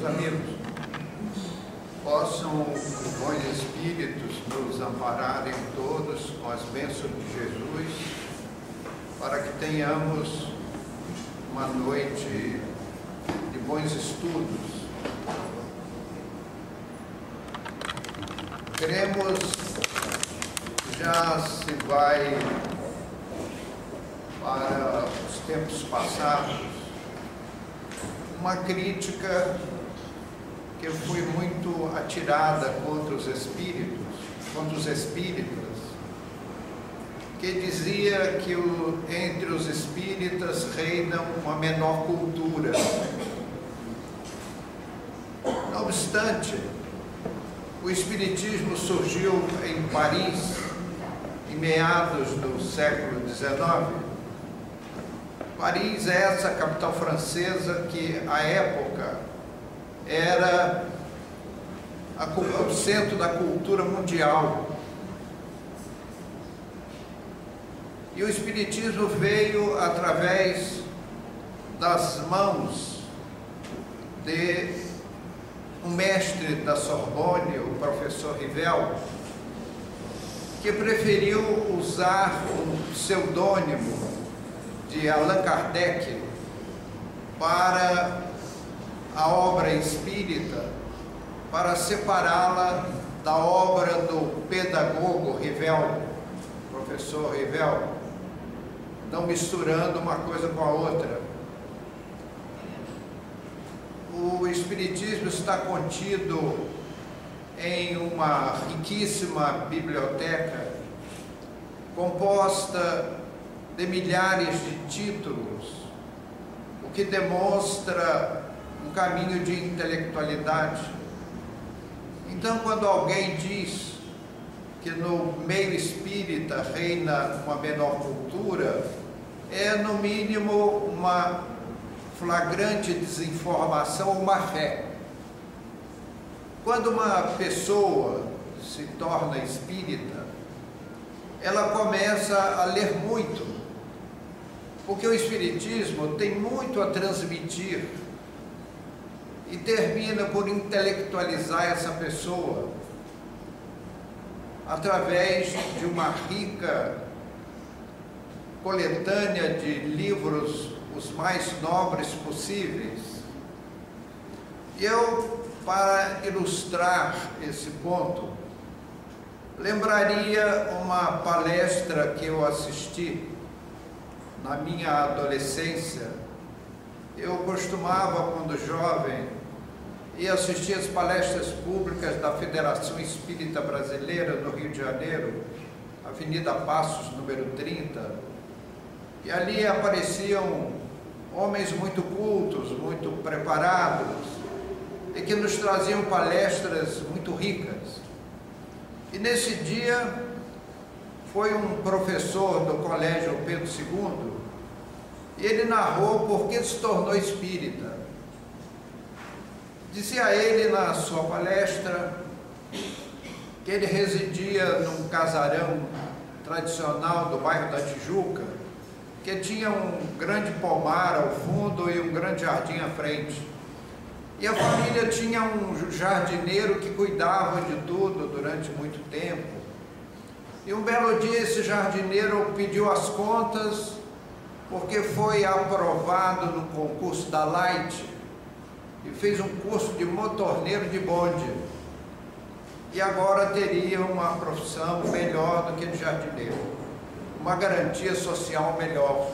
Meus amigos, possam os bons espíritos nos ampararem todos com as bênçãos de Jesus, para que tenhamos uma noite de bons estudos. Queremos, já se vai para os tempos passados, uma crítica que foi muito atirada contra os espíritas, que dizia que entre os espíritas reina uma menor cultura. Não obstante, o espiritismo surgiu em Paris, em meados do século XIX. Paris é essa capital francesa que, à época, era o centro da cultura mundial. E o espiritismo veio através das mãos de um mestre da Sorbonne, o professor Rivel, que preferiu usar o pseudônimo de Allan Kardec para a obra espírita, para separá-la da obra do pedagogo Rivel, professor Rivel, não misturando uma coisa com a outra. O espiritismo está contido em uma riquíssima biblioteca composta de milhares de títulos, o que demonstra um caminho de intelectualidade. Então, quando alguém diz que no meio espírita reina uma menor cultura, é no mínimo uma flagrante desinformação ou má fé. Quando uma pessoa se torna espírita, ela começa a ler muito, porque o espiritismo tem muito a transmitir e termina por intelectualizar essa pessoa através de uma rica coletânea de livros os mais nobres possíveis. E eu, para ilustrar esse ponto, lembraria uma palestra que eu assisti na minha adolescência. Eu costumava, quando jovem, ir assistir as palestras públicas da Federação Espírita Brasileira no Rio de Janeiro, Avenida Passos, número 30, e ali apareciam homens muito cultos, muito preparados, e que nos traziam palestras muito ricas. E nesse dia foi um professor do Colégio Pedro II, e ele narrou por que se tornou espírita. Dizia ele na sua palestra que ele residia num casarão tradicional do bairro da Tijuca, que tinha um grande pomar ao fundo e um grande jardim à frente. E a família tinha um jardineiro que cuidava de tudo durante muito tempo. E um belo dia esse jardineiro pediu as contas, porque foi aprovado no concurso da Light e fez um curso de motorneiro de bonde. E agora teria uma profissão melhor do que de jardineiro, uma garantia social melhor.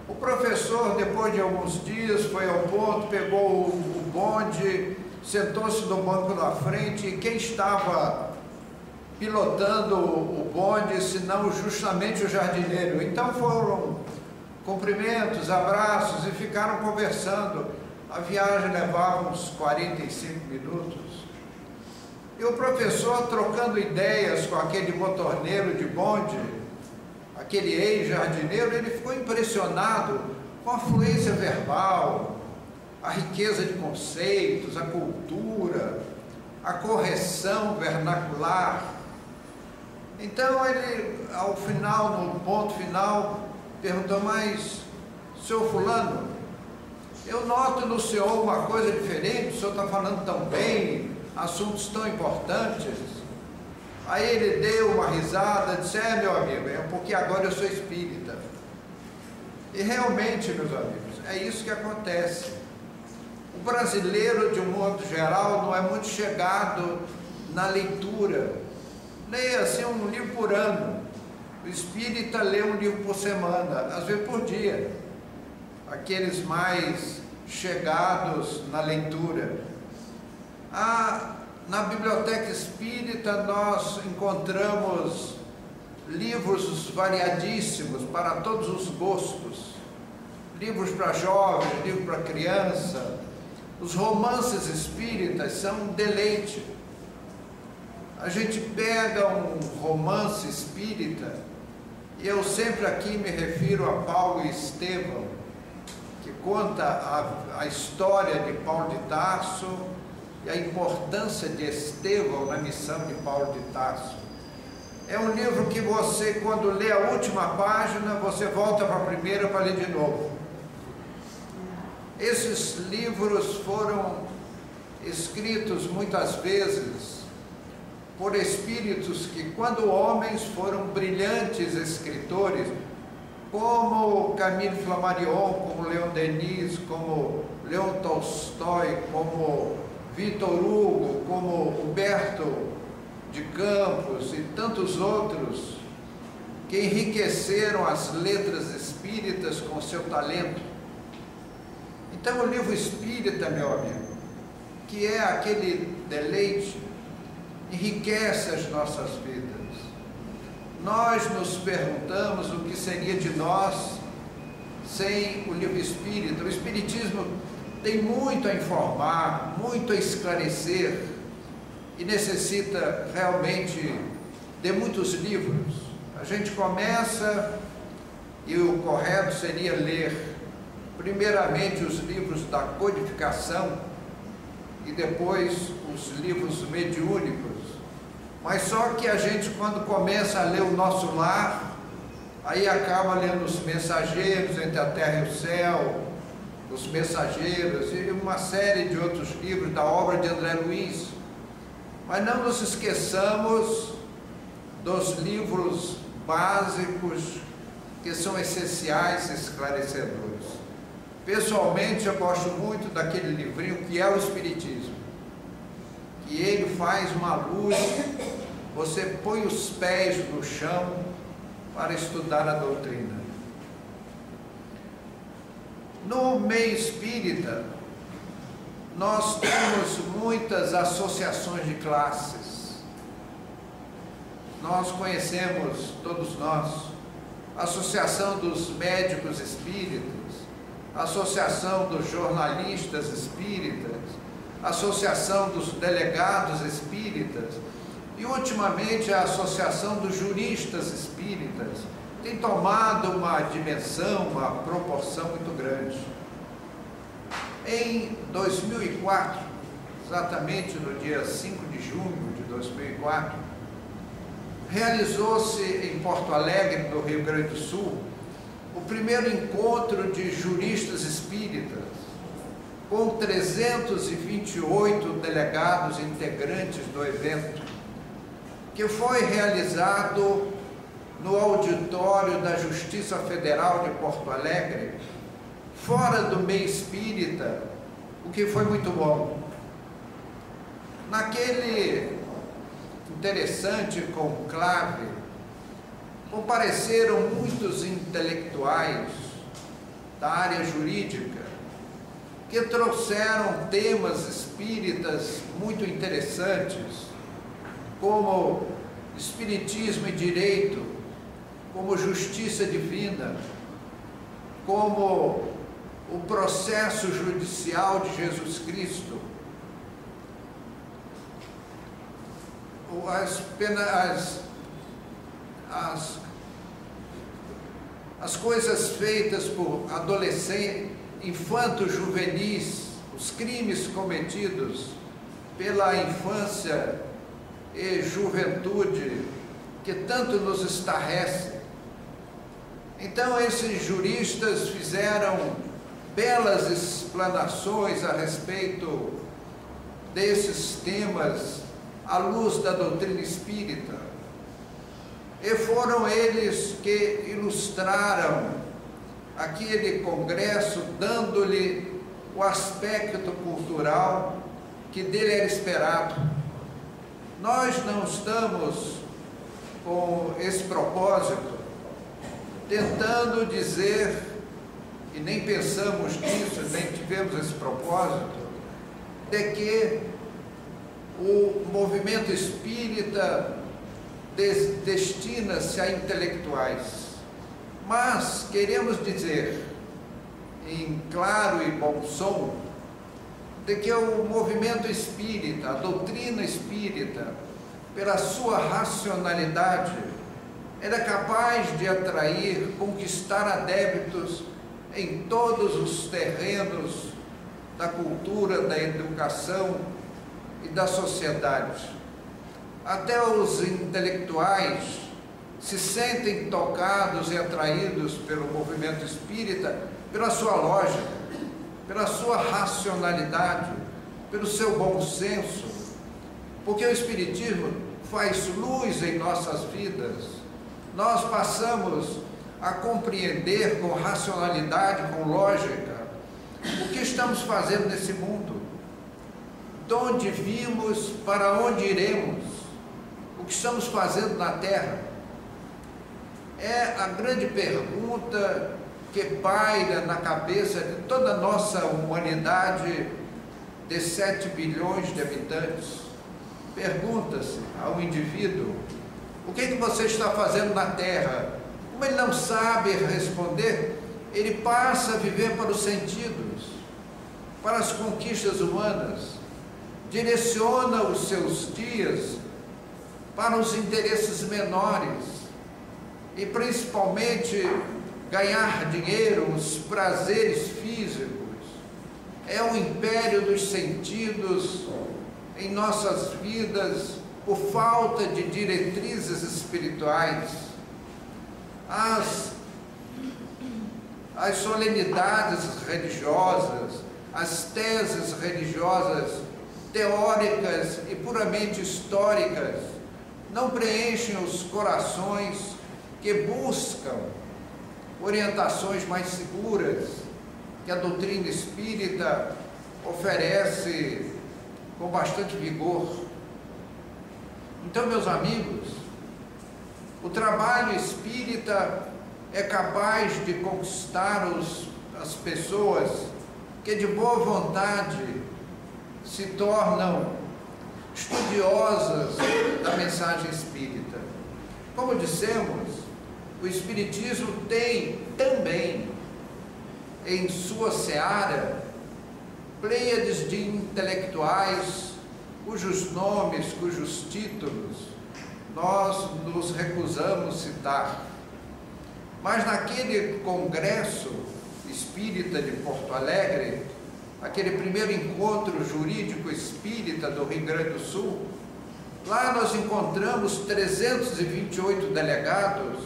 O professor, depois de alguns dias, foi ao ponto, pegou o bonde, sentou-se no banco da frente, e quem estava pilotando o bonde, senão justamente o jardineiro. Então foram cumprimentos, abraços, e ficaram conversando. A viagem levava uns 45 minutos. E o professor, trocando ideias com aquele motorneiro de bonde, aquele ex-jardineiro, ele ficou impressionado com a fluência verbal, a riqueza de conceitos, a cultura, a correção vernacular. Então ele, ao final, no ponto final, perguntou: mas, senhor fulano, eu noto no senhor uma coisa diferente, o senhor está falando tão bem, assuntos tão importantes. Aí ele deu uma risada, disse: é, meu amigo, é porque agora eu sou espírita. E realmente, meus amigos, é isso que acontece. O brasileiro, de um modo geral, não é muito chegado na leitura. Leia assim um livro por ano. O espírita lê um livro por semana, às vezes por dia. Aqueles mais chegados na leitura. Na biblioteca espírita nós encontramos livros variadíssimos para todos os gostos. Livros para jovens, livros para criança. Os romances espíritas são um deleite. A gente pega um romance espírita, e eu sempre aqui me refiro a Paulo e Estevão, que conta a história de Paulo de Tarso e a importância de Estevão na missão de Paulo de Tarso. É um livro que você, quando lê a última página, você volta para a primeira para ler de novo. Esses livros foram escritos muitas vezes por espíritos que, quando homens, foram brilhantes escritores, como Camille Flammarion, como Leon Denis, como Leon Tolstói, como Victor Hugo, como Humberto de Campos e tantos outros, que enriqueceram as letras espíritas com seu talento. Então, o livro espírita, meu amigo, que é aquele deleite, enriquece as nossas vidas. Nós nos perguntamos o que seria de nós sem o livro espírita. O espiritismo tem muito a informar, muito a esclarecer, e necessita realmente de muitos livros. A gente começa, e o correto seria ler primeiramente os livros da codificação e depois os livros mediúnicos. Mas só que a gente, quando começa a ler o Nosso Lar, aí acaba lendo os Mensageiros, Entre a Terra e o Céu, os Mensageiros e uma série de outros livros da obra de André Luiz. Mas não nos esqueçamos dos livros básicos que são essenciais e esclarecedores. Pessoalmente, eu gosto muito daquele livrinho que é o Espiritismo, que ele faz uma luz, você põe os pés no chão para estudar a doutrina. No meio espírita, nós temos muitas associações de classes. Nós conhecemos, todos nós, a Associação dos Médicos Espíritas, a Associação dos Jornalistas Espíritas, a Associação dos Delegados Espíritas e, ultimamente, a Associação dos Juristas Espíritas. Tem tomado uma dimensão, uma proporção muito grande. Em 2004, exatamente no dia 5 de junho de 2004, realizou-se em Porto Alegre, no Rio Grande do Sul, o primeiro encontro de juristas espíritas, com 328 delegados integrantes do evento, que foi realizado no auditório da Justiça Federal de Porto Alegre, fora do meio espírita, o que foi muito bom. Naquele interessante conclave, compareceram muitos intelectuais da área jurídica, que trouxeram temas espíritas muito interessantes, como espiritismo e direito, como justiça divina, como o processo judicial de Jesus Cristo, as coisas feitas por adolescentes, infantos juvenis, os crimes cometidos pela infância e juventude, que tanto nos estarrece. Então, esses juristas fizeram belas explanações a respeito desses temas à luz da doutrina espírita. E foram eles que ilustraram aquele congresso, dando-lhe o aspecto cultural que dele era esperado. Nós não estamos com esse propósito tentando dizer, e nem pensamos nisso, nem tivemos esse propósito, de que o movimento espírita destina-se a intelectuais, mas queremos dizer, em claro e bom som, de que o movimento espírita, a doutrina espírita, pela sua racionalidade, era capaz de atrair, conquistar adeptos em todos os terrenos da cultura, da educação e da sociedade. Até os intelectuais se sentem tocados e atraídos pelo movimento espírita, pela sua lógica, pela sua racionalidade, pelo seu bom senso, porque o Espiritismo faz luz em nossas vidas. Nós passamos a compreender com racionalidade, com lógica, o que estamos fazendo nesse mundo, de onde vimos, para onde iremos, o que estamos fazendo na Terra. É a grande pergunta que paira na cabeça de toda a nossa humanidade de 7 bilhões de habitantes. Pergunta-se ao indivíduo: o que você está fazendo na Terra? Como ele não sabe responder, ele passa a viver para os sentidos, para as conquistas humanas, direciona os seus dias para os interesses menores e principalmente ganhar dinheiro, os prazeres físicos. É o império dos sentidos em nossas vidas por falta de diretrizes espirituais. As solenidades religiosas, as teses religiosas, teóricas e puramente históricas, não preenchem os corações que buscam orientações mais seguras que a doutrina espírita oferece com bastante vigor. Então, meus amigos, o trabalho espírita é capaz de conquistar as pessoas que de boa vontade se tornam estudiosas da mensagem espírita. Como dissemos, o Espiritismo tem também em sua seara pleiades de intelectuais cujos nomes, cujos títulos nós nos recusamos citar. Mas naquele congresso espírita de Porto Alegre, aquele primeiro encontro jurídico espírita do Rio Grande do Sul, lá nós encontramos 328 delegados,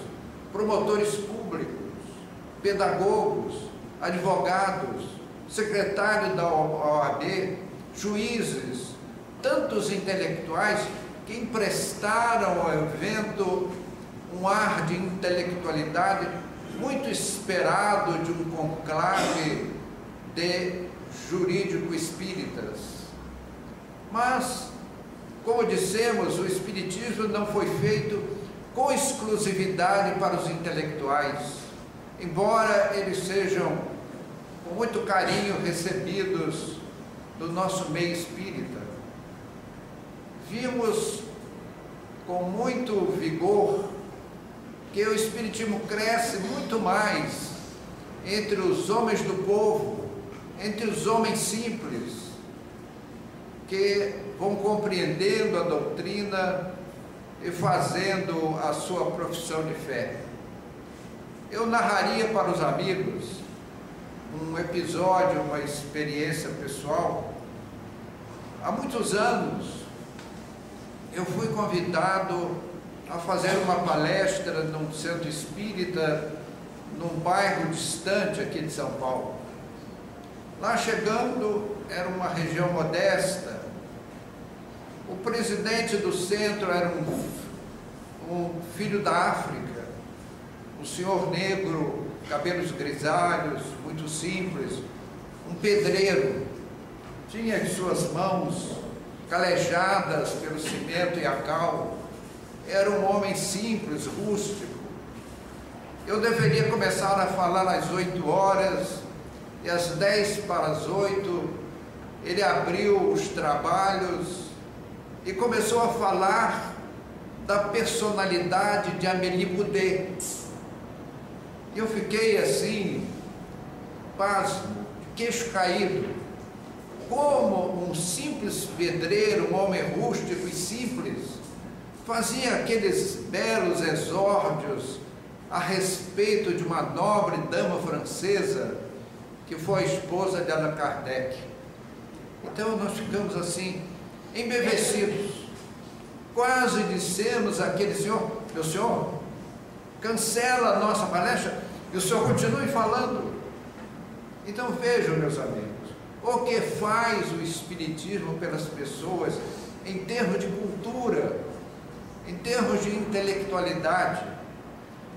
promotores públicos, pedagogos, advogados, secretário da OAB, juízes, tantos intelectuais que emprestaram ao evento um ar de intelectualidade muito esperado de um conclave de jurídico espíritas. Mas, como dissemos, o Espiritismo não foi feito com exclusividade para os intelectuais, embora eles sejam com muito carinho recebidos do nosso meio espírita. Vimos com muito vigor que o Espiritismo cresce muito mais entre os homens do povo, entre os homens simples, que vão compreendendo a doutrina e fazendo a sua profissão de fé. Eu narraria para os amigos um episódio, uma experiência pessoal. Há muitos anos eu fui convidado a fazer uma palestra num centro espírita, num bairro distante aqui de São Paulo. Lá chegando, era uma região modesta. O presidente do centro era um filho da África, um senhor negro, cabelos grisalhos, muito simples, um pedreiro. Tinha em suas mãos calejadas pelo cimento e a cal. Era um homem simples, rústico. Eu deveria começar a falar às 8 horas, e às 7:50 ele abriu os trabalhos e começou a falar da personalidade de Amélie Boudet. E eu fiquei assim, pasmo, de queixo caído, como um simples pedreiro, um homem rústico e simples, fazia aqueles belos exórdios a respeito de uma nobre dama francesa que foi a esposa de Allan Kardec. Então nós ficamos assim, embevecidos. Quase dissemos àquele senhor: meu senhor, cancela a nossa palestra e o senhor continue falando. Então vejam, meus amigos, o que faz o Espiritismo pelas pessoas em termos de cultura, em termos de intelectualidade.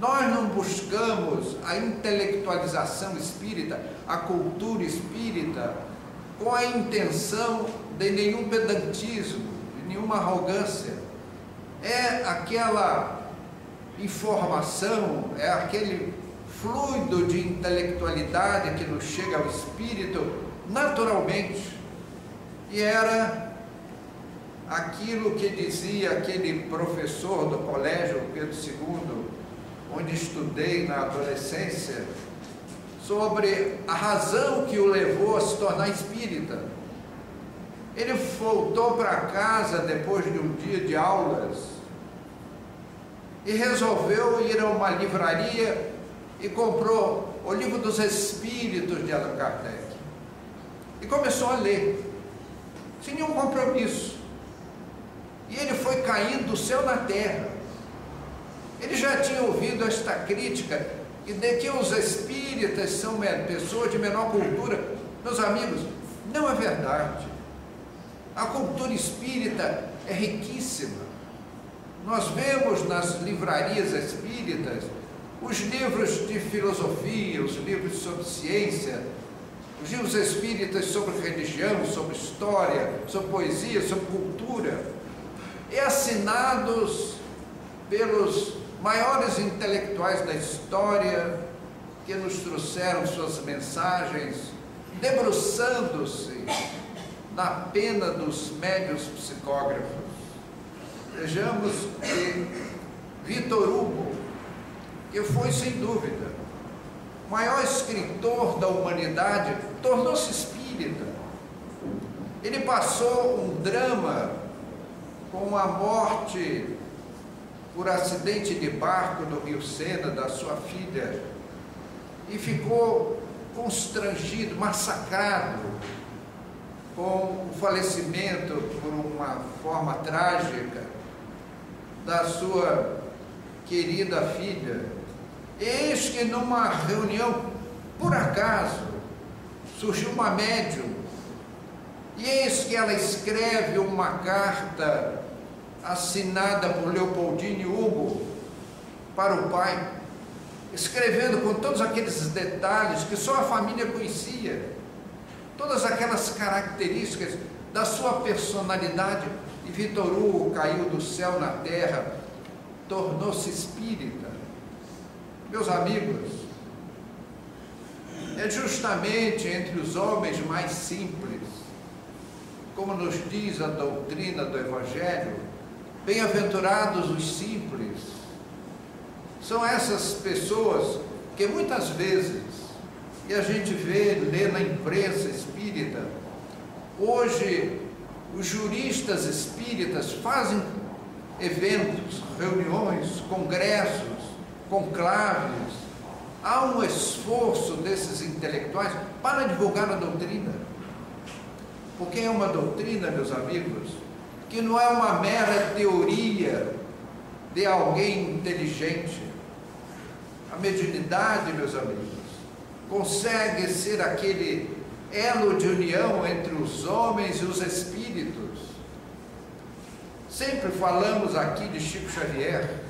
Nós não buscamos a intelectualização espírita, a cultura espírita, com a intenção de nenhum pedantismo, de nenhuma arrogância. É aquela informação, é aquele fluido de intelectualidade que nos chega ao espírito naturalmente. E era aquilo que dizia aquele professor do colégio Pedro II, onde estudei na adolescência, sobre a razão que o levou a se tornar espírita. Ele voltou para casa depois de um dia de aulas e resolveu ir a uma livraria e comprou o Livro dos Espíritos de Allan Kardec e começou a ler, sem nenhum compromisso. E ele foi caindo do céu na terra. Ele já tinha ouvido esta crítica de que os espíritas são pessoas de menor cultura. Meus amigos, não é verdade. A cultura espírita é riquíssima. Nós vemos nas livrarias espíritas os livros de filosofia, os livros sobre ciência, os livros espíritas sobre religião, sobre história, sobre poesia, sobre cultura, e assinados pelos maiores intelectuais da história, que nos trouxeram suas mensagens, debruçando-se na pena dos médiuns psicógrafos. Vejamos que Victor Hugo, que foi sem dúvida o maior escritor da humanidade, tornou-se espírita. Ele passou um drama com a morte por acidente de barco no Rio Sena da sua filha, e ficou constrangido, massacrado com o falecimento por uma forma trágica da sua querida filha. Eis que numa reunião, por acaso, surgiu uma médium, e eis que ela escreve uma carta assinada por Leopoldine Hugo para o pai, escrevendo com todos aqueles detalhes que só a família conhecia, todas aquelas características da sua personalidade. E Victor Hugo caiu do céu na terra, tornou-se espírita. Meus amigos, é justamente entre os homens mais simples, como nos diz a doutrina do Evangelho, bem-aventurados os simples. São essas pessoas que muitas vezes, e a gente lê na imprensa espírita, hoje os juristas espíritas fazem eventos, reuniões, congressos, conclaves. Há um esforço desses intelectuais para divulgar a doutrina, porque é uma doutrina, meus amigos, que não é uma mera teoria de alguém inteligente. A mediunidade, meus amigos, consegue ser aquele elo de união entre os homens e os espíritos. Sempre falamos aqui de Chico Xavier.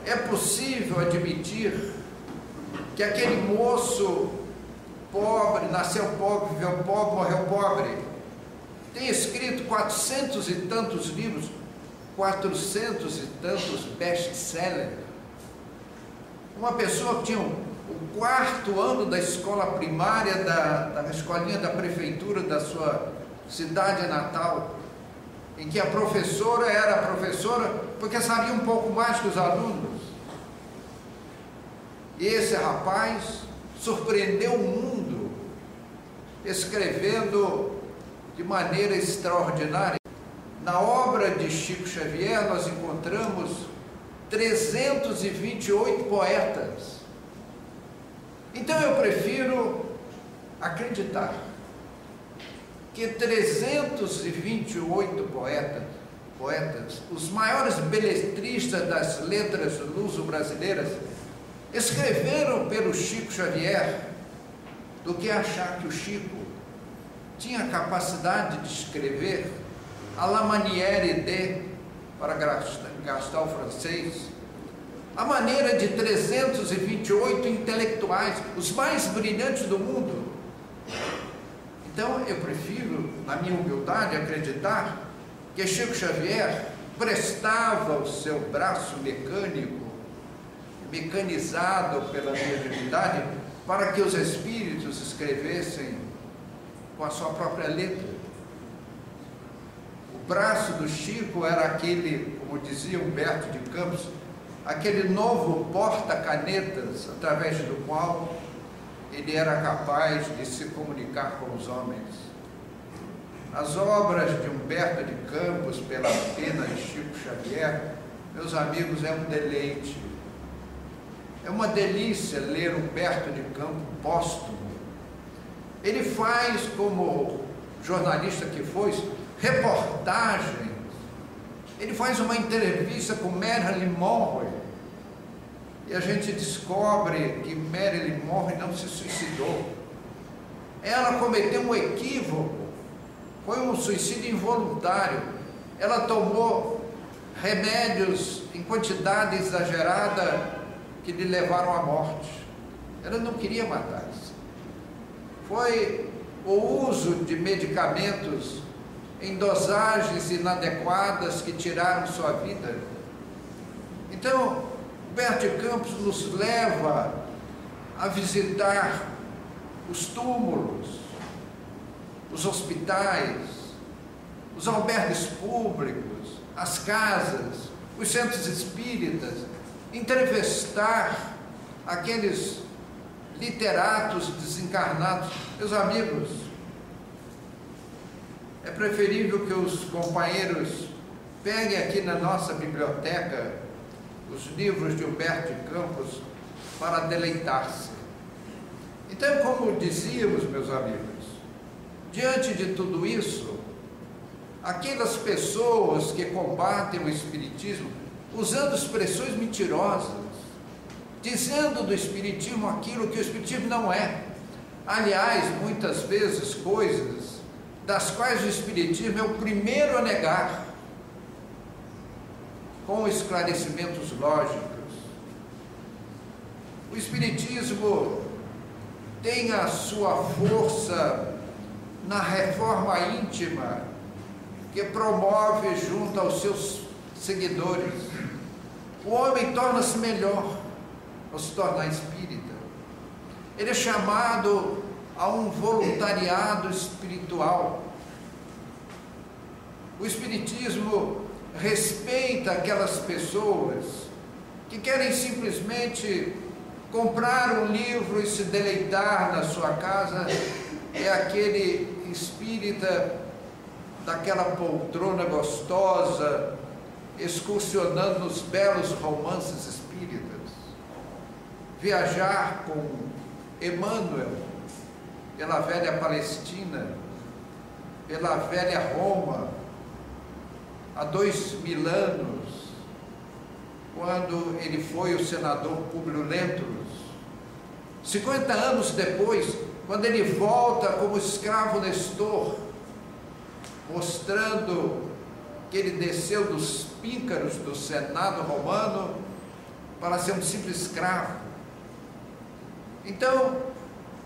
É possível admitir que aquele moço pobre, nasceu pobre, viveu pobre, morreu pobre, tem escrito 400 e tantos livros, 400 e tantos best-sellers. Uma pessoa que tinha o 4º ano da escola primária, da escolinha da prefeitura da sua cidade natal, em que a professora era professora porque sabia um pouco mais que os alunos. E esse rapaz surpreendeu o mundo, escrevendo de maneira extraordinária. Na obra de Chico Xavier nós encontramos 328 poetas. Então eu prefiro acreditar que 328 poetas, os maiores beletristas das letras luso-brasileiras, escreveram pelo Chico Xavier, do que achar que o Chico tinha capacidade de escrever à la manière de, para gastar o francês, a maneira de 328 intelectuais, os mais brilhantes do mundo. Então eu prefiro, na minha humildade, acreditar que Chico Xavier prestava o seu braço mecanizado pela mediunidade, para que os espíritos escrevessem com a sua própria letra. O braço do Chico era aquele, como dizia Humberto de Campos, aquele novo porta-canetas, através do qual ele era capaz de se comunicar com os homens. As obras de Humberto de Campos, pela pena de Chico Xavier, meus amigos, é um deleite. É uma delícia ler Humberto de Campos póstumo. Ele faz, como jornalista que foi, reportagens. Ele faz uma entrevista com Marilyn Monroe. E a gente descobre que Marilyn Monroe não se suicidou. Ela cometeu um equívoco. Foi um suicídio involuntário. Ela tomou remédios em quantidade exagerada que lhe levaram à morte. Ela não queria matar-se. Foi o uso de medicamentos em dosagens inadequadas que tiraram sua vida. Então, Humberto de Campos nos leva a visitar os túmulos, os hospitais, os albergues públicos, as casas, os centros espíritas, entrevistar aqueles literatos desencarnados. Meus amigos, é preferível que os companheiros peguem aqui na nossa biblioteca os livros de Humberto de Campos para deleitar-se. Então, como dizíamos, meus amigos, diante de tudo isso, aquelas pessoas que combatem o espiritismo usando expressões mentirosas, dizendo do espiritismo aquilo que o espiritismo não é. Aliás, muitas vezes coisas das quais o espiritismo é o primeiro a negar, com esclarecimentos lógicos. O espiritismo tem a sua força na reforma íntima que promove junto aos seus seguidores. O homem torna-se melhor ao se tornar espírita. Ele é chamado a um voluntariado espiritual. O espiritismo respeita aquelas pessoas que querem simplesmente comprar um livro e se deleitar na sua casa. É aquele espírita daquela poltrona gostosa, excursionando nos belos romances espíritas. Viajar com Emmanuel pela velha Palestina, pela velha Roma, há 2000 anos, quando ele foi o senador Públio Lentulus, 50 anos depois, quando ele volta como escravo Nestor, mostrando que ele desceu dos píncaros do Senado romano para ser um simples escravo. Então,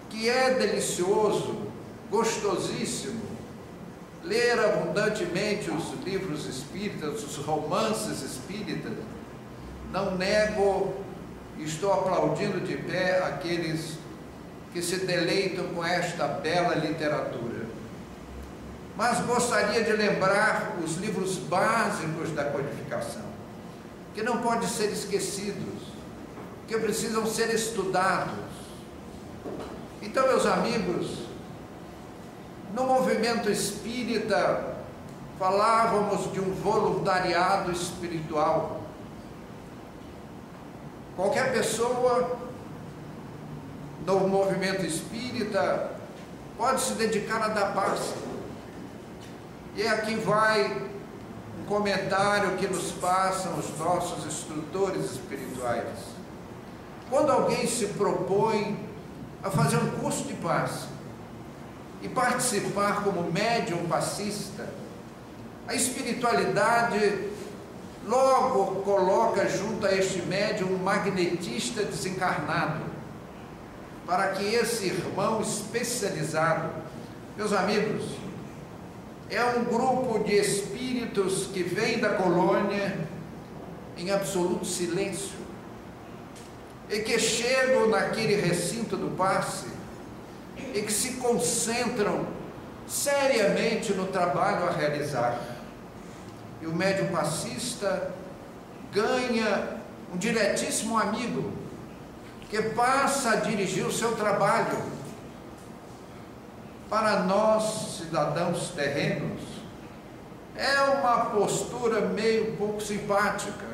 que é delicioso, gostosíssimo, ler abundantemente os livros espíritas, os romances espíritas. Não nego, estou aplaudindo de pé aqueles que se deleitam com esta bela literatura. Mas gostaria de lembrar os livros básicos da codificação, que não podem ser esquecidos, que precisam ser estudados. Então, meus amigos, no movimento espírita, falávamos de um voluntariado espiritual. Qualquer pessoa no movimento espírita pode se dedicar a dar passe. E aqui vai um comentário que nos passam os nossos instrutores espirituais. Quando alguém se propõe a fazer um curso de passe e participar como médium passista, a espiritualidade logo coloca junto a este médium um magnetista desencarnado, para que esse irmão especializado, meus amigos, é um grupo de espíritos que vem da colônia em absoluto silêncio e que chegam naquele recinto do passe e que se concentram seriamente no trabalho a realizar. E o médium passista ganha um diretíssimo amigo que passa a dirigir o seu trabalho. Para nós, cidadãos terrenos, é uma postura meio pouco simpática,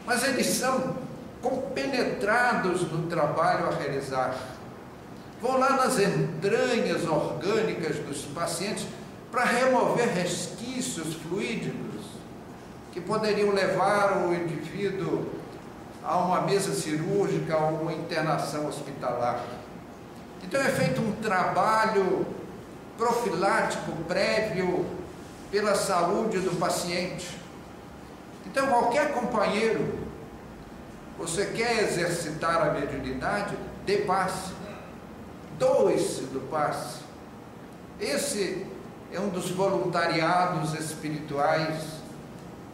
mas eles são compenetrados no trabalho a realizar. Vão lá nas entranhas orgânicas dos pacientes para remover resquícios fluídicos que poderiam levar o indivíduo a uma mesa cirúrgica ou uma internação hospitalar. Então é feito um trabalho profilático prévio pela saúde do paciente. Então qualquer companheiro, você quer exercitar a mediunidade, dê passe, doe-se do passe. Esse é um dos voluntariados espirituais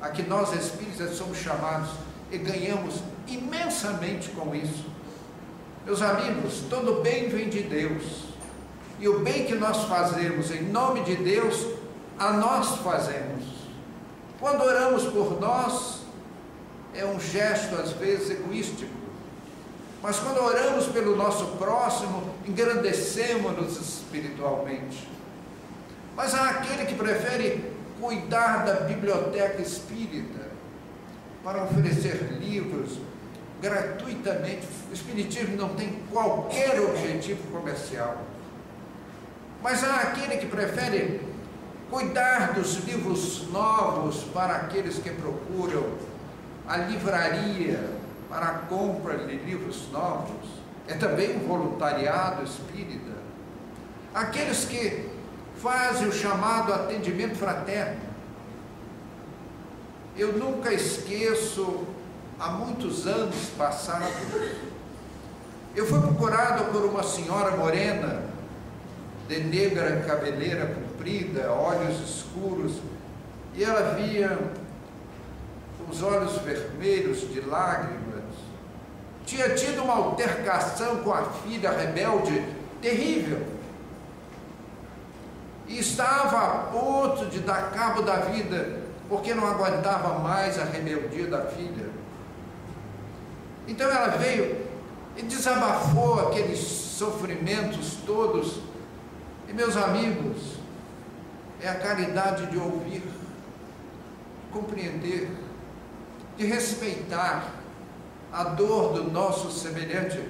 a que nós espíritas somos chamados e ganhamos imensamente com isso. Meus amigos, todo bem vem de Deus, e o bem que nós fazemos em nome de Deus, a nós fazemos. Quando oramos por nós, é um gesto às vezes egoístico, mas quando oramos pelo nosso próximo, engrandecemos-nos espiritualmente. Mas há aquele que prefere cuidar da biblioteca espírita para oferecer livros gratuitamente. O espiritismo não tem qualquer objetivo comercial. Mas há aquele que prefere cuidar dos livros novos para aqueles que procuram a livraria para a compra de livros novos. É também um voluntariado espírita. Aqueles que fazem o chamado atendimento fraterno. Eu nunca esqueço, há muitos anos passados, eu fui procurado por uma senhora morena, de negra cabeleira comprida, olhos escuros, e ela via os olhos vermelhos de lágrimas. Tinha tido uma altercação com a filha rebelde terrível, e estava a ponto de dar cabo da vida, porque não aguentava mais a rebeldia da filha. Então ela veio e desabafou aqueles sofrimentos todos. E meus amigos, é a caridade de ouvir, de compreender, de respeitar a dor do nosso semelhante.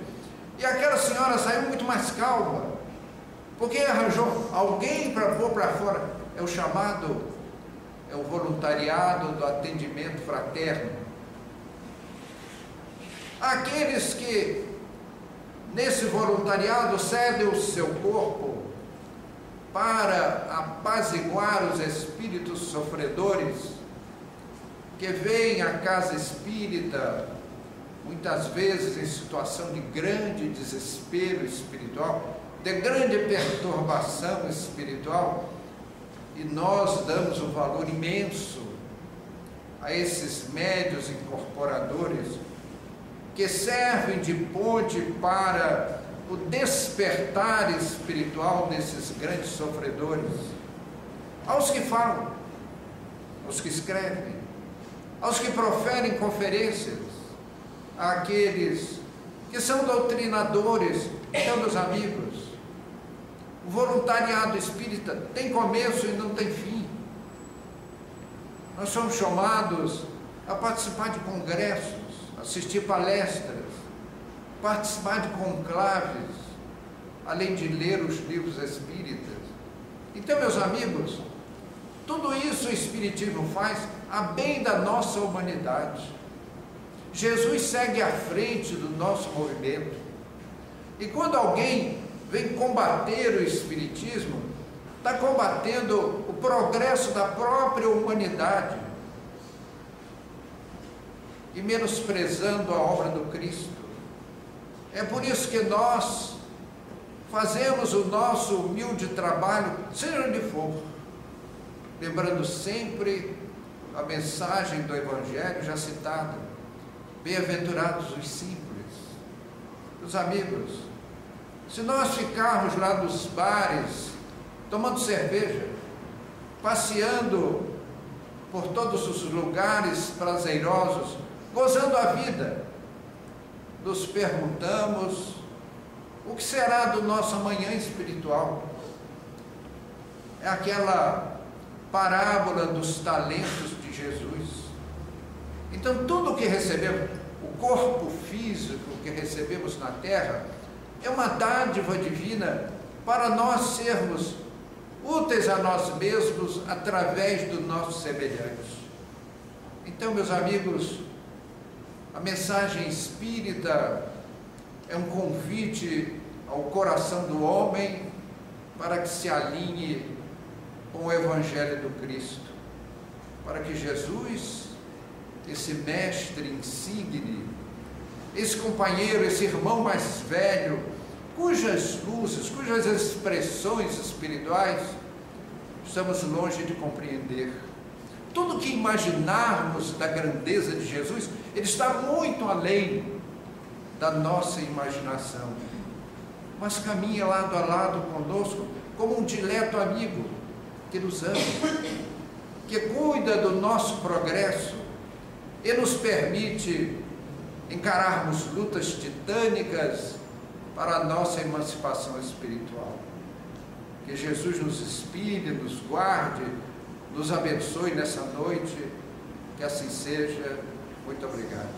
E aquela senhora saiu muito mais calma, porque arranjou alguém para pôr para fora. É o chamado, é o voluntariado do atendimento fraterno. Aqueles que nesse voluntariado, cede o seu corpo para apaziguar os espíritos sofredores que vêm à casa espírita, muitas vezes em situação de grande desespero espiritual, de grande perturbação espiritual, e nós damos um valor imenso a esses médios incorporadores que servem de ponte para o despertar espiritual desses grandes sofredores, aos que falam, aos que escrevem, aos que proferem conferências, àqueles que são doutrinadores. Então, meus amigos, o voluntariado espírita tem começo e não tem fim. Nós somos chamados a participar de congressos, assistir palestras, participar de conclaves, além de ler os livros espíritas. Então, meus amigos, tudo isso o Espiritismo faz a bem da nossa humanidade. Jesus segue à frente do nosso movimento. E quando alguém vem combater o Espiritismo, está combatendo o progresso da própria humanidade e menosprezando a obra do Cristo. É por isso que nós fazemos o nosso humilde trabalho, seja onde for, lembrando sempre a mensagem do Evangelho já citada: bem-aventurados os simples. Meus amigos, se nós ficarmos lá nos bares, tomando cerveja, passeando por todos os lugares prazerosos, gozando a vida, nos perguntamos o que será do nosso amanhã espiritual. É aquela parábola dos talentos de Jesus. Então, tudo o que recebemos, o corpo físico que recebemos na terra, é uma dádiva divina para nós sermos úteis a nós mesmos através do nosso semelhante. Então, meus amigos, a mensagem espírita é um convite ao coração do homem para que se alinhe com o Evangelho do Cristo, para que Jesus, esse mestre insigne, esse companheiro, esse irmão mais velho, cujas luzes, cujas expressões espirituais estamos longe de compreender. Tudo que imaginarmos da grandeza de Jesus, ele está muito além da nossa imaginação, mas caminha lado a lado conosco como um dileto amigo que nos ama, que cuida do nosso progresso e nos permite encararmos lutas titânicas para a nossa emancipação espiritual. Que Jesus nos inspire, nos guarde, nos abençoe nessa noite, que assim seja. Muito obrigado.